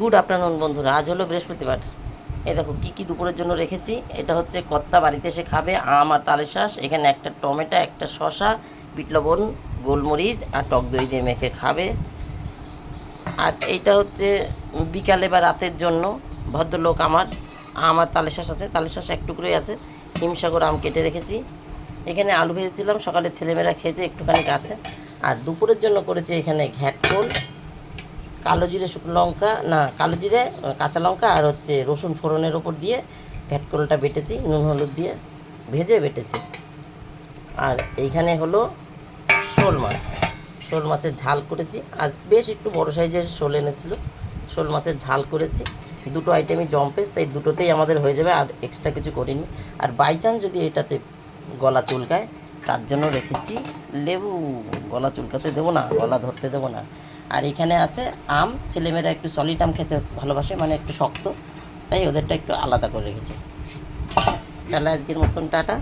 Good afternoon বন্ধুরা, আজ হলো বৃহস্পতিবার। এই দেখো কী কী দুপুরের জন্য রেখেছি। এটা হচ্ছে কর্তা বাড়িতে এসে খাবে, আম আর তালের শাঁস। এখানে একটা টমেটো, একটা শসা, বিট লবণ, গোলমরিচ আর টক দই দিয়ে মেখে খাবে। আর এইটা হচ্ছে বিকালে বা রাতের জন্য ভদ্রলোক আমার আম আর তালের শাঁস আছে, তালের শাঁস এক টুকরোই আছে। হিমসাগর আম কেটে রেখেছি। এখানে আলু ভেজেছিলাম, সকালে ছেলেমেয়েরা খেয়েছে, একটুখানি আছে। আর দুপুরের জন্য করেছি এখানে ঘ্যাটকোল, কালো জিরে, শুকনো লঙ্কা, না কালো জিরে, কাঁচা লঙ্কা আর হচ্ছে রসুন ফোড়নের ওপর দিয়ে ঘ্যাটকোলটা বেটেছি, নুন হলুদ দিয়ে ভেজে বেটেছি। আর এইখানে হলো শোল মাছ, শোল মাছের ঝাল করেছি। আজ বেশ একটু বড় সাইজের শোল এনেছিল, শোল মাছের ঝাল করেছি। দুটো আইটেমই জম্পেস, তাই দুটোতেই আমাদের হয়ে যাবে, আর এক্সট্রা কিছু করিনি। আর বাই চান্স যদি এটাতে গলা চুলকায়, তার জন্য রেখেছি লেবু। গলা চুলকাতে দেবো না, গলা ধরতে দেবো না। আর এখানে আছে আম, ছেলেমেয়েরা একটু সলিড আম খেতে ভালোবাসে, মানে একটু শক্ত, তাই ওদেরটা একটু আলাদা করে রেখেছি। তাহলে আজকের মতন টাটা।